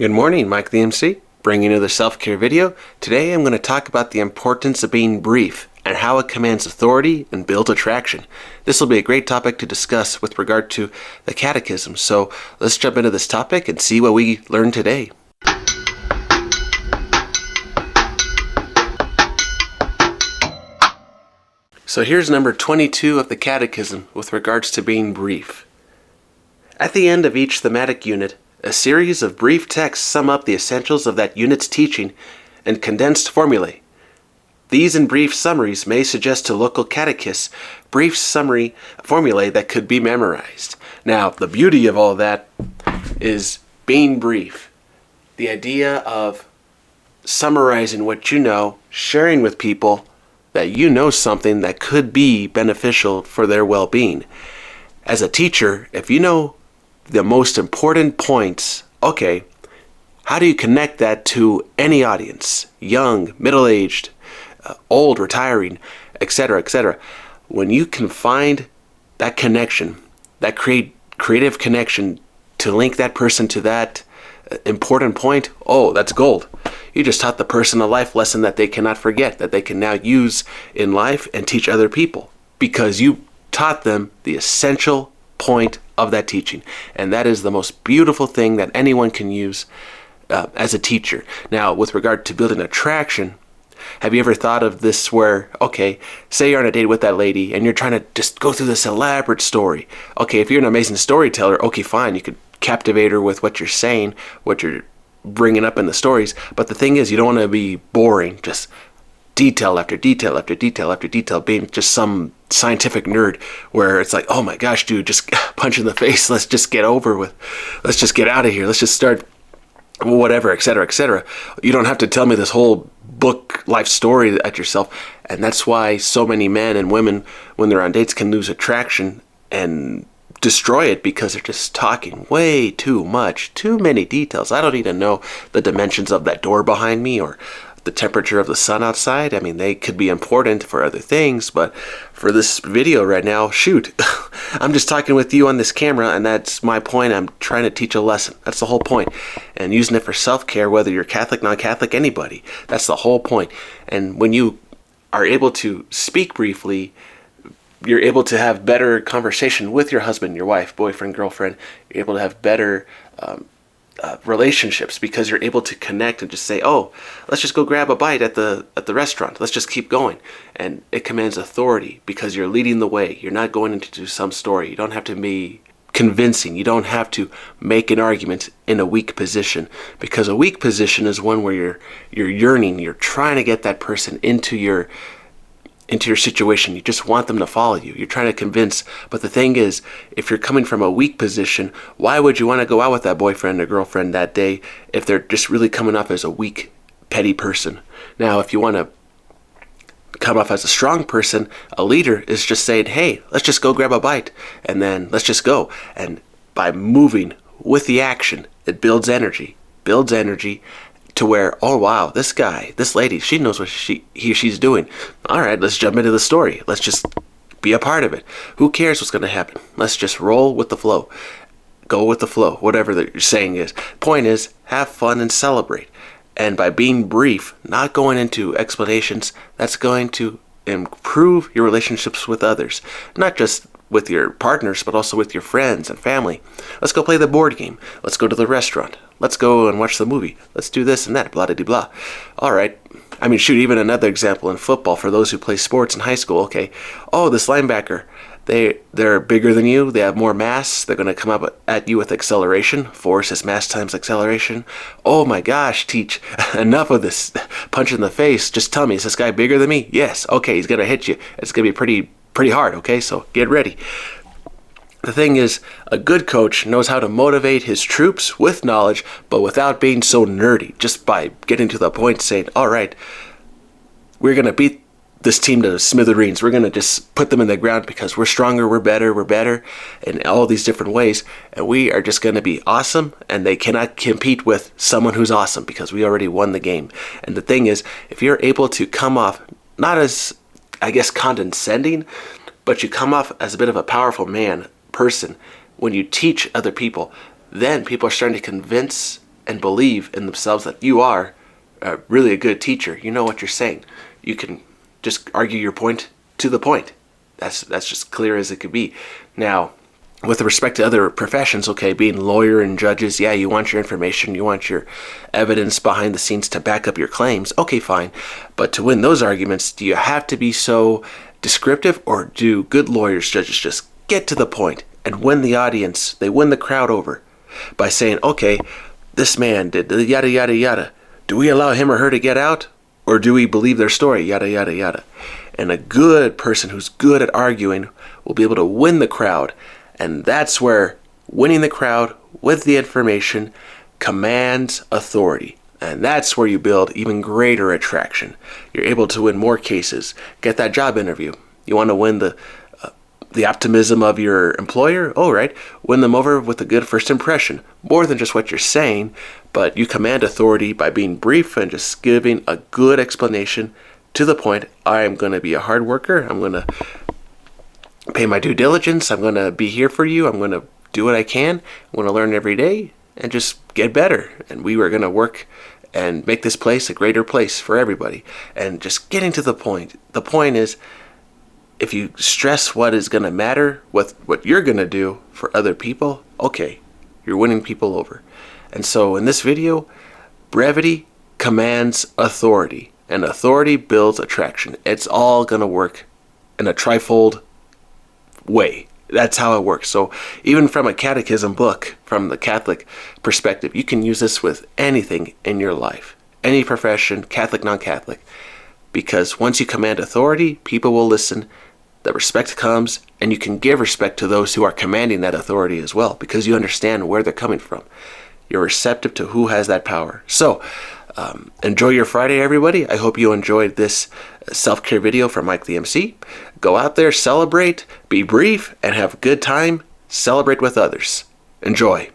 Good morning, Mike the MC, bringing you another self-care video. Today I'm going to talk about the importance of being brief and how it commands authority and builds attraction. This will be a great topic to discuss with regard to the Catechism. So let's jump into this topic and see what we learned today. So here's number 22 of the Catechism with regards to being brief. At the end of each thematic unit, a series of brief texts sum up the essentials of that unit's teaching and condensed formulae. These in brief summaries may suggest to local catechists brief summary formulae that could be memorized. Now, the beauty of all that is being brief. The idea of summarizing what you know, sharing with people that you know something that could be beneficial for their well-being. As a teacher, if you know the most important points, okay, how do you connect that to any audience? Young, middle-aged, old, retiring, etc., etc. When you can find that connection, that creative connection to link that person to that important point, oh, that's gold. You just taught the person a life lesson that they cannot forget, that they can now use in life and teach other people, because you taught them the essential point of that teaching. And that is the most beautiful thing that anyone can use as a teacher. Now, with regard to building attraction, have you ever thought of this where, okay, say you're on a date with that lady and you're trying to just go through this elaborate story. Okay, if you're an amazing storyteller, okay, fine, you could captivate her with what you're saying, what you're bringing up in the stories. But the thing is, you don't want to be boring, just detail after detail after detail after detail, being just some scientific nerd where it's like, oh my gosh, dude, just punch in the face. Let's just get over with. Let's just get out of here. Let's just start whatever, etc., etc. You don't have to tell me this whole book life story at yourself. And that's why so many men and women, when they're on dates, can lose attraction and destroy it, because they're just talking way too much, too many details. I don't need to know the dimensions of that door behind me or the temperature of the sun outside. I mean, they could be important for other things, but for this video right now, shoot, I'm just talking with you on this camera, and that's my point. I'm trying to teach a lesson. That's the whole point. And using it for self-care, whether you're Catholic, non-Catholic, anybody. That's the whole point. And when you are able to speak briefly, you're able to have better conversation with your husband, your wife, boyfriend, girlfriend. You're able to have better relationships, because you're able to connect and just say, oh, let's just go grab a bite at the restaurant. Let's just keep going. And it commands authority because you're leading the way. You're not going into some story. You don't have to be convincing. You don't have to make an argument in a weak position, because a weak position is one where you're yearning. You're trying to get that person into your situation. You just want them to follow you. You're trying to convince. But the thing is, if you're coming from a weak position, why would you want to go out with that boyfriend or girlfriend that day if they're just really coming off as a weak, petty person? Now, if you want to come off as a strong person, a leader is just saying, hey, let's just go grab a bite, and then let's just go. And by moving with the action, it builds energy to where, oh wow, this guy, this lady, she knows what she's doing. All right, let's jump into the story. Let's just be a part of it. Who cares what's going to happen? Let's just roll with the flow. Go with the flow, whatever that you're saying is. Point is, have fun and celebrate. And by being brief, not going into explanations, that's going to improve your relationships with others. Not just with your partners, but also with your friends and family. Let's go play the board game. Let's go to the restaurant. Let's go and watch the movie. Let's do this and that, blah, blah, blah. All right. I mean, shoot, even another example in football for those who play sports in high school. Okay. Oh, this linebacker, they're bigger than you. They have more mass. They're going to come up at you with acceleration. Force is mass times acceleration. Oh my gosh, teach. Enough of this punch in the face. Just tell me, is this guy bigger than me? Yes. Okay, he's going to hit you. It's going to be pretty hard, okay? So get ready. The thing is, a good coach knows how to motivate his troops with knowledge, but without being so nerdy, just by getting to the point, saying, all right, we're going to beat this team to smithereens. We're going to just put them in the ground because we're stronger, we're better in all these different ways, and we are just going to be awesome, and they cannot compete with someone who's awesome because we already won the game. And the thing is, if you're able to come off not as, I guess, condescending, but you come off as a bit of a powerful person when you teach other people, then people are starting to convince and believe in themselves that you are really a good teacher. You know what you're saying. You can just argue your point to the point. That's just clear as it could be. Now, with respect to other professions, okay, being lawyer and judges, yeah, you want your information, you want your evidence behind the scenes to back up your claims. Okay, fine. But to win those arguments, do you have to be so descriptive, or do good lawyers, judges just get to the point and win the audience? They win the crowd over by saying, okay, this man did the yada, yada, yada. Do we allow him or her to get out? Or do we believe their story? Yada, yada, yada. And a good person who's good at arguing will be able to win the crowd. And that's where winning the crowd with the information commands authority. And that's where you build even greater attraction. You're able to win more cases. Get that job interview. You want to win the optimism of your employer? Oh, right. Win them over with a good first impression. More than just what you're saying, but you command authority by being brief and just giving a good explanation to the point. I am going to be a hard worker. I'm going to pay my due diligence. I'm going to be here for you. I'm going to do what I can. I'm going to learn every day and just get better. And we were going to work and make this place a greater place for everybody. And just getting to the point. The point is, if you stress what is going to matter, what you're going to do for other people, okay, you're winning people over. And so in this video, brevity commands authority, and authority builds attraction. It's all going to work in a trifold way. That's how it works. So even from a catechism book, from the Catholic perspective, you can use this with anything in your life, any profession, Catholic, non-Catholic, because once you command authority, people will listen. The respect comes, and you can give respect to those who are commanding that authority as well, because you understand where they're coming from. You're receptive to who has that power. So enjoy your Friday, everybody. I hope you enjoyed this self-care video from Mike the MC. Go out there, celebrate, be brief, and have a good time. Celebrate with others. Enjoy.